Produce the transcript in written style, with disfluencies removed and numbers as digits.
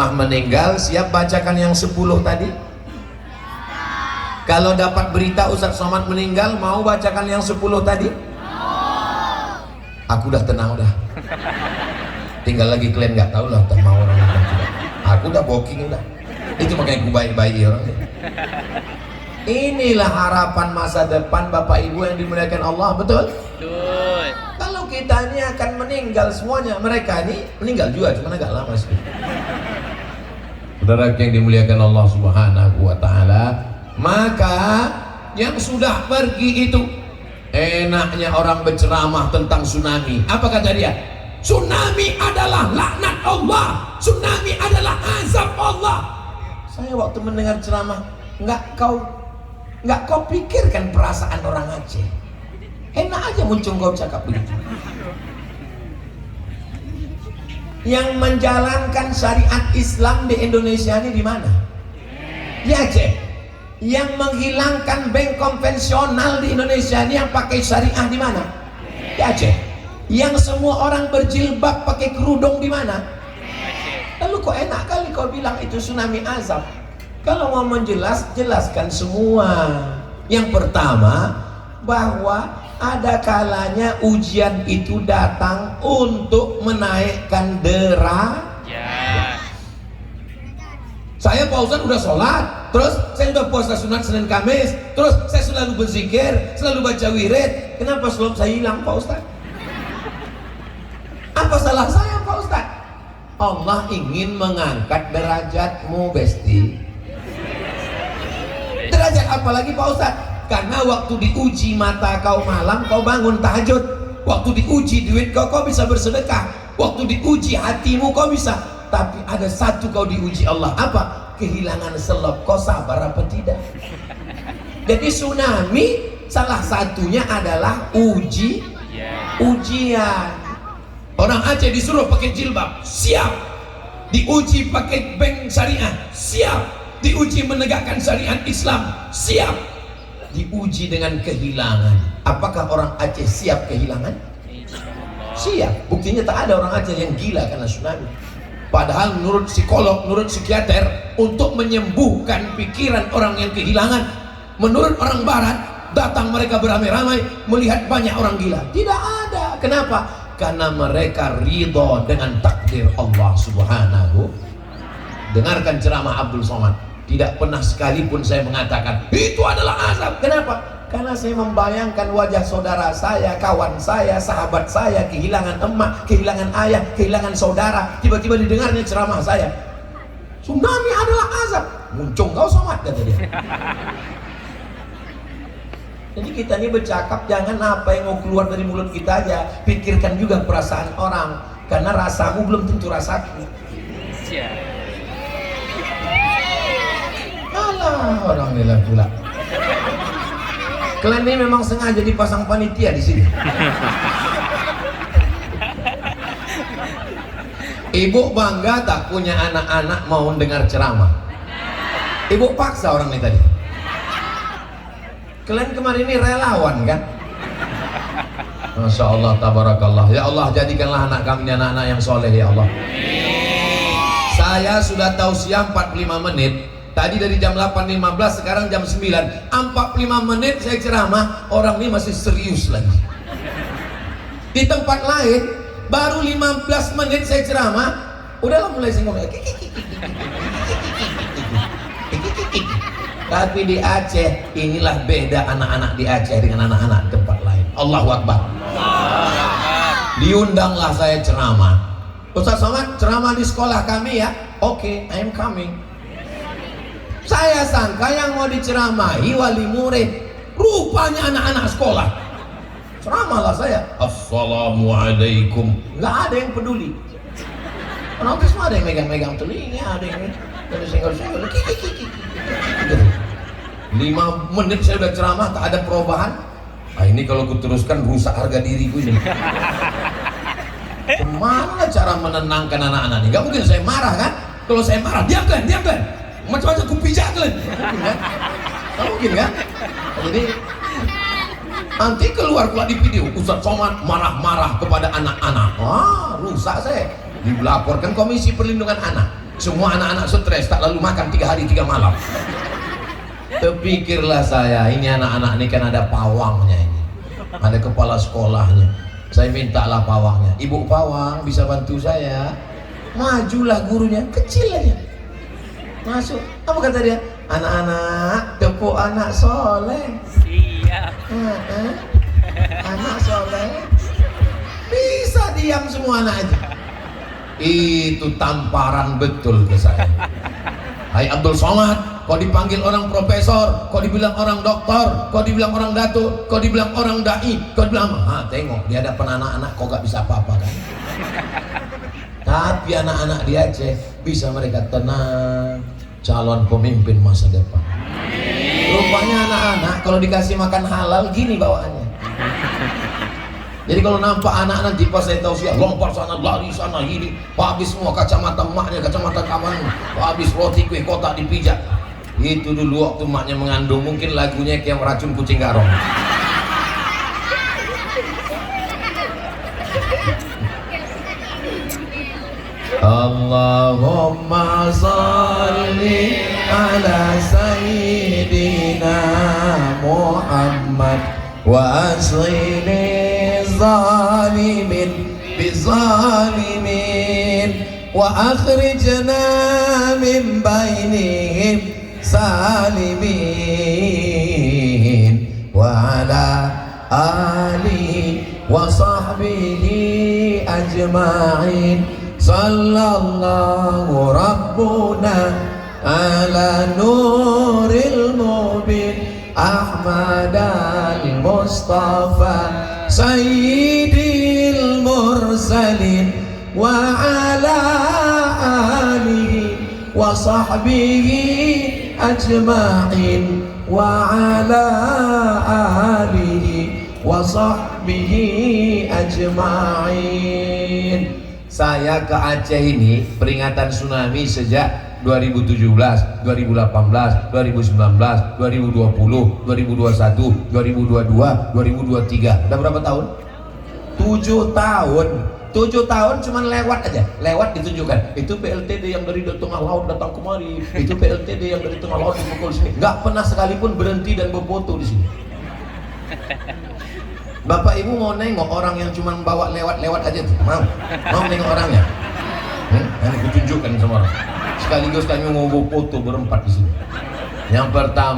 meninggal, siap bacakan yang 10 tadi? Kalau dapat berita Ustadz Somad meninggal, mau bacakan yang 10 tadi? Aku udah tenang udah. Tinggal lagi kalian nggak tahu lah, mau orang apa juga. Aku udah booking udah. Itu makanya aku baik-baik orang. Inilah harapan masa depan Bapak Ibu yang dimuliakan Allah, betul? Betul. Kalau kita ini akan meninggal semuanya, mereka ini meninggal juga, cuma agak lama sih. Saudara yang dimuliakan Allah Subhanahu wa taala, maka yang sudah pergi itu enaknya orang berceramah tentang tsunami. Apa kata dia? Tsunami adalah laknat Allah, tsunami adalah azab Allah. Saya waktu mendengar ceramah, nggak kau pikirkan perasaan orang Aceh. Enak aja muncul kau cakap begitu. Yang menjalankan syariat Islam di Indonesia ini di mana? Di Aceh. Yang menghilangkan bank konvensional di Indonesia ini yang pakai syariah di mana? Di Aceh. Yang semua orang berjilbab pakai kerudung di mana? Lalu kok enak kali kau bilang itu tsunami azab? Kalau mau jelaskan semua. Yang pertama, bahwa ada kalanya ujian itu datang untuk menaikkan derajat. Saya Pak Ustadz udah sholat, terus saya udah puasa sunat Senin Kamis, terus saya selalu berzikir, selalu baca wirid. Kenapa slob saya hilang Pak Ustadz? Apa salah saya Pak Ustadz? Allah ingin mengangkat derajatmu Besti. Derajat apa lagi Pak Ustadz? Karena waktu diuji mata kau malam, kau bangun tahajud. Waktu diuji duit kau bisa bersedekah. Waktu diuji hatimu kau bisa. Tapi ada satu kau diuji Allah, apa? Kehilangan selop, kau sabar apa tidak? Jadi tsunami salah satunya adalah ujian. Orang Aceh disuruh pakai jilbab, siap. Diuji pakai bank syariah, siap. Diuji menegakkan syariat Islam, siap. Diuji dengan kehilangan. Apakah orang Aceh siap kehilangan? Siap. Buktinya tak ada orang Aceh yang gila karena tsunami. Padahal menurut psikolog, menurut psikiater, untuk menyembuhkan pikiran orang yang kehilangan, menurut orang barat, datang mereka beramai-ramai melihat banyak orang gila. Tidak ada. Kenapa? Karena mereka ridho dengan takdir Allah Subhanahu. Dengarkan ceramah Abdul Somad. Tidak pernah sekalipun saya mengatakan itu adalah azab. Kenapa? Karena saya membayangkan wajah saudara saya, kawan saya, sahabat saya kehilangan emak, kehilangan ayah, kehilangan saudara. Tiba-tiba didengarnya ceramah saya, tsunami adalah azab. Muncung kau Somad, kata dia. Jadi kita ini bercakap jangan apa yang mau keluar dari mulut kita aja, pikirkan juga perasaan orang. Karena rasamu belum tentu rasaku. Alah, orang nilai pula. Kalian ini memang sengaja dipasang panitia di sini. Ibu bangga tak punya anak-anak mau dengar ceramah? Ibu paksa orang ini tadi. Kalian kemarin ini relawan kan? Masya Allah, tabarakallah. Ya Allah, jadikanlah anak kami anak-anak yang soleh ya Allah. Saya sudah tausiah 45 menit. Tadi dari jam 8.15, sekarang jam 9. 45 menit saya ceramah, orang ini masih serius lagi. Di tempat lain, baru 15 menit saya ceramah, udahlah mulai singgung. Tapi di Aceh, inilah beda anak-anak di Aceh dengan anak-anak di tempat lain. Allahu Akbar. Diundanglah saya ceramah. Ustaz Somad, ceramah di sekolah kami ya. Oke, I am coming. Saya sangka yang mau diceramahi wali murid, rupanya anak-anak sekolah. Ceramahlah saya, Assalamualaikum. Nggak ada yang peduli. Penonton semua ada yang megang-megang telinga, ada yang senggol-senggol. 5 menit saya udah ceramah, tak ada perubahan. Ini kalau ku teruskan rusak harga diriku ini. Kemana cara menenangkan anak-anak ini? Gak mungkin saya marah kan? Kalau saya marah, diam kan? Macam-macam ku pijak kalian. Tak mungkin kan? Jadi nanti keluar pula di video Ustadz Somad marah-marah kepada anak-anak. Wah, rusak saya. Dilaporkan Komisi Perlindungan Anak. Semua anak-anak stres, tak lalu makan 3 hari 3 malam. Terpikirlah saya, ini anak-anak ini kan ada pawangnya ini, ada kepala sekolahnya. Saya mintalah pawangnya, ibu pawang bisa bantu saya. Majulah gurunya, kecil aja. Masuk, apa kata dia? Anak-anak, tepuk anak soleh. Iya. Anak soleh. Bisa diam semua anak aja. Itu tamparan betul ke saya. Hai Abdul Somad, kau dipanggil orang profesor, kau dibilang orang doktor, kau dibilang orang datuk, kau dibilang orang dai, kau dibilang tengok di hadapan anak-anak kau gak bisa apa-apa kan. Tapi anak-anak di Aceh bisa mereka tenang, calon pemimpin masa depan. Rupanya anak-anak kalau dikasih makan halal gini bawaannya. Jadi kalau nampak anak-anak di pas saya tausiah, lompat sana, lari sana, ini, habis semua kacamata emaknya, kacamata kawannya, habis roti kue kotak dipijak. Itu dulu waktu emaknya mengandung, mungkin lagunya kayak meracun kucing garong. Allahumma salli ala sayyidina Muhammad wa aslini zalimin bizalimin wa akhrijna min bainihim salimin wa ala alihi wa sahbihi ajma'in. Sallallahu rabbuna ala nuril mubin Ahmad al-Mustafa Sayyidil mursalin wa ala alihi wa sahbihi ajma'in wa ala alihi wa sahbihi ajma'in. Saya ke Aceh ini peringatan tsunami sejak 2017, 2018, 2019, 2020, 2021, 2022, 2023. Udah berapa tahun? 7 tahun. 7 tahun cuman lewat aja, lewat ditunjukkan. Itu PLTD yang dari tengah laut datang kemari. Itu PLTD yang dari tengah laut dipukul sini. Nggak pernah sekalipun berhenti dan berfoto di sini. Bapak Ibu mau nengok orang yang cuma bawa lewat-lewat aja tuh? Mau nengok orangnya? Nanti kutunjukkan sama orang. Sekaligus kami mau foto berempat di sini. Yang pertama